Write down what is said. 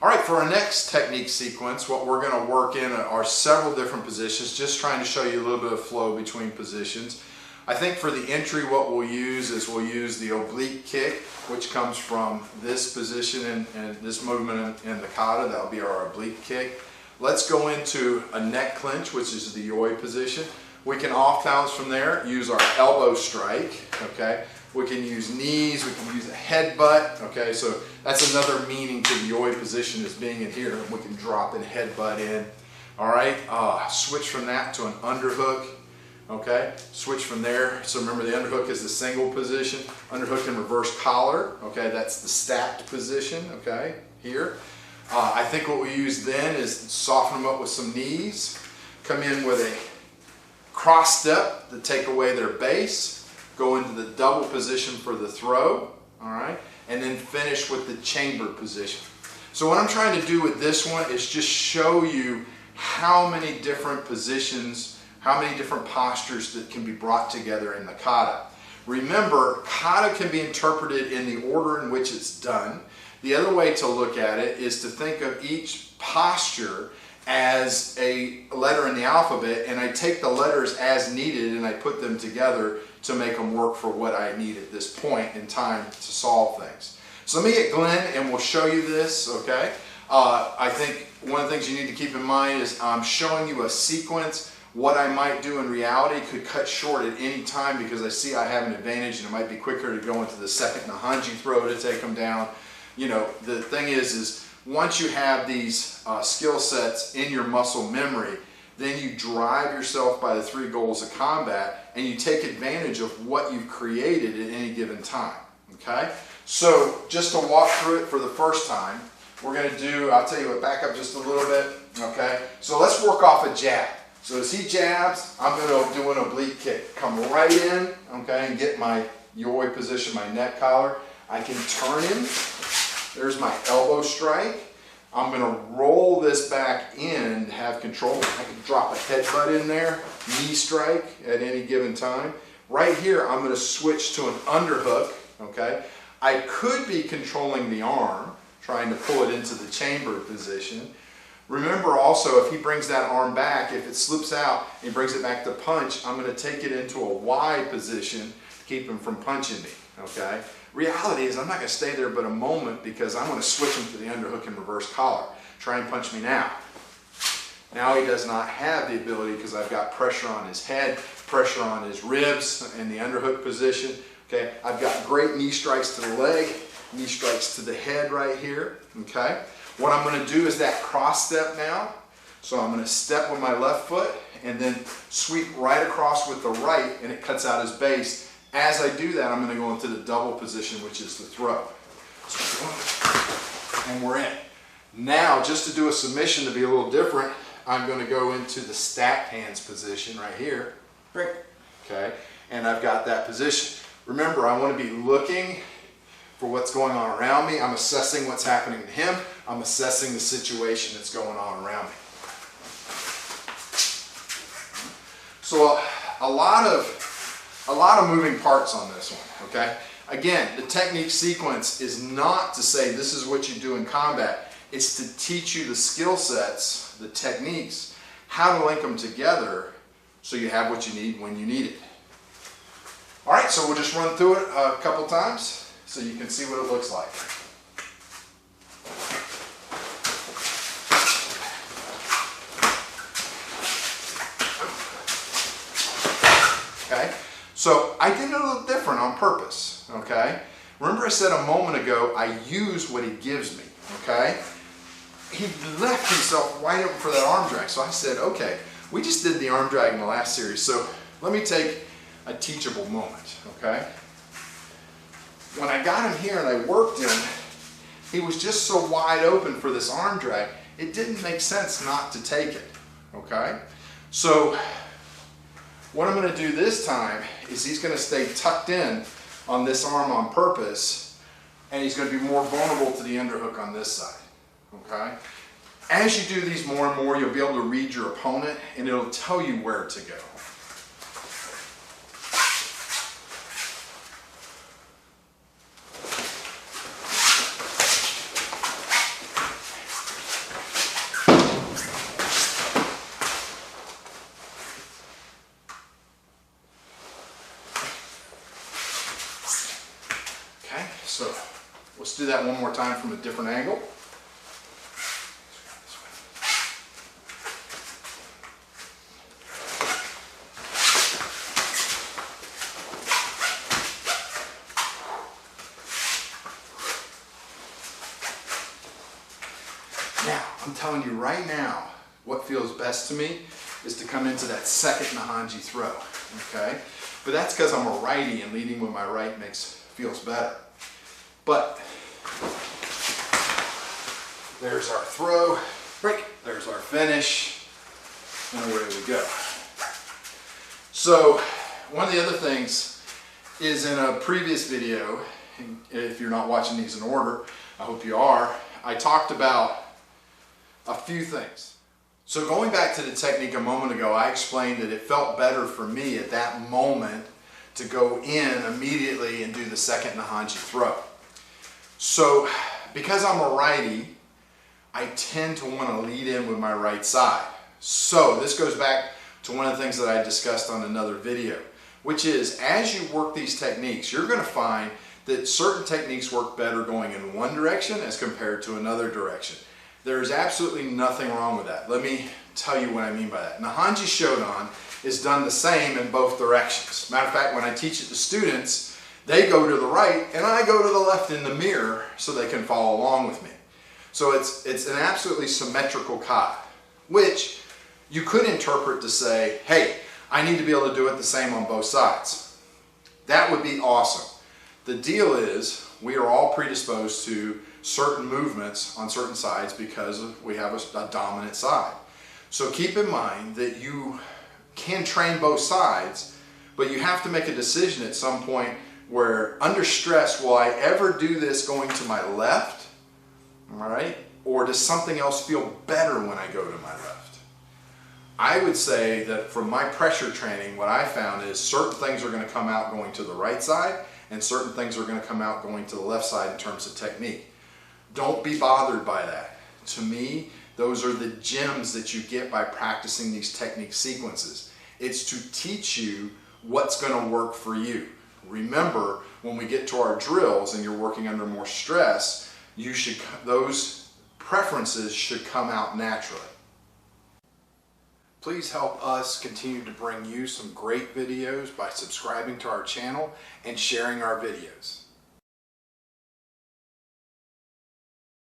All right, for our next technique sequence, what we're going to work in are several different positions, just trying to show you a little bit of flow between positions. I think for the entry, what we'll use is we'll use the oblique kick, which comes from this position and this movement in the kata. That'll be our oblique kick. Let's go into a neck clinch, which is the yoi position. We can off balance from there, use our elbow strike, okay? We can use knees, we can use a headbutt, okay? So that's another meaning to the yoi position, is being in here. We can drop and headbutt in, all right? Switch from that to an underhook, okay? Switch from there. So remember, the underhook is the single position. Underhook and reverse collar, okay? That's the stacked position, okay, here. I think what we use then is soften them up with some knees, come in with a cross step to take away their base, go into the double position for the throw, all right, and then finish with the chamber position. So what I'm trying to do with this one is just show you how many different positions, how many different postures that can be brought together in the kata. Remember, kata can be interpreted in the order in which it's done. The other way to look at it is to think of each posture as a letter in the alphabet, and I take the letters as needed and I put them together to make them work for what I need at this point in time to solve things. So let me get Glenn and we'll show you this, okay? I think one of the things you need to keep in mind is I'm showing you a sequence. What I might do in reality could cut short at any time because I see I have an advantage and it might be quicker to go into the second Naihanchi throw to take them down. You know, the thing is once you have these skill sets in your muscle memory, then you drive yourself by the 3 goals of combat and you take advantage of what you've created at any given time, okay? So just to walk through it for the first time, we're going to do, I'll tell you what, back up just a little bit, okay? So let's work off a jab. So as he jabs, I'm going to do an oblique kick. Come right in, okay, and get my yoi position, my neck collar. I can turn him. There's my elbow strike. I'm going to roll this back in to have control. I can drop a headbutt in there, knee strike at any given time. Right here, I'm going to switch to an underhook, okay? I could be controlling the arm, trying to pull it into the chamber position. Remember also, if he brings that arm back, if it slips out and he brings it back to punch, I'm going to take it into a Y position to keep him from punching me, okay? Reality is I'm not going to stay there but a moment because I'm going to switch him to the underhook and reverse collar. Try and punch me now. Now he does not have the ability because I've got pressure on his head, pressure on his ribs in the underhook position. Okay, I've got great knee strikes to the leg, knee strikes to the head right here. Okay, what I'm going to do is that cross step now. So I'm going to step with my left foot and then sweep right across with the right, and it cuts out his base. As I do that, I'm going to go into the double position, which is the throw. And we're in. Now, just to do a submission to be a little different, I'm going to go into the stacked hands position right here. Okay, and I've got that position. Remember, I want to be looking for what's going on around me. I'm assessing what's happening to him. I'm assessing the situation that's going on around me. So a lot of moving parts on this one, okay? Again, the technique sequence is not to say this is what you do in combat. It's to teach you the skill sets, the techniques, how to link them together so you have what you need when you need it. All right, so we'll just run through it a couple times so you can see what it looks like. Okay, so I did it a little different on purpose, okay? Remember I said a moment ago, I use what he gives me, okay? He left himself wide open for that arm drag, so I said, okay, we just did the arm drag in the last series, so let me take a teachable moment, okay? When I got him here and I worked him, he was just so wide open for this arm drag, it didn't make sense not to take it, okay? So what I'm going to do this time is he's going to stay tucked in on this arm on purpose, and he's going to be more vulnerable to the underhook on this side, okay? As you do these more and more, you'll be able to read your opponent, and it'll tell you where to go. do that one more time from a different angle. Now, I'm telling you right now, what feels best to me is to come into that second Naihanchi throw, okay? But that's because I'm a righty and leading with my right feels better. But there's our throw, break, there's our finish, and away we go. So one of the other things is in a previous video, if you're not watching these in order, I hope you are, I talked about a few things. So going back to the technique a moment ago, I explained that it felt better for me at that moment to go in immediately and do the second Naihanchi throw. So because I'm a righty, I tend to want to lead in with my right side. So this goes back to one of the things that I discussed on another video, which is as you work these techniques, you're going to find that certain techniques work better going in one direction as compared to another direction. There's absolutely nothing wrong with that. Let me tell you what I mean by that. Naihanchi Shodan is done the same in both directions. Matter of fact, when I teach it to students, they go to the right and I go to the left in the mirror so they can follow along with me. So it's an absolutely symmetrical kata, which you could interpret to say, hey, I need to be able to do it the same on both sides. That would be awesome. The deal is we are all predisposed to certain movements on certain sides because we have a dominant side. So keep in mind that you can train both sides, but you have to make a decision at some point where under stress, will I ever do this going to my left, all right? Or does something else feel better when I go to my left? I would say that from my pressure training, what I found is certain things are going to come out going to the right side and certain things are going to come out going to the left side in terms of technique. Don't be bothered by that. To me, those are the gems that you get by practicing these technique sequences. It's to teach you what's going to work for you. Remember, when we get to our drills and you're working under more stress, those preferences should come out naturally. Please help us continue to bring you some great videos by subscribing to our channel and sharing our videos.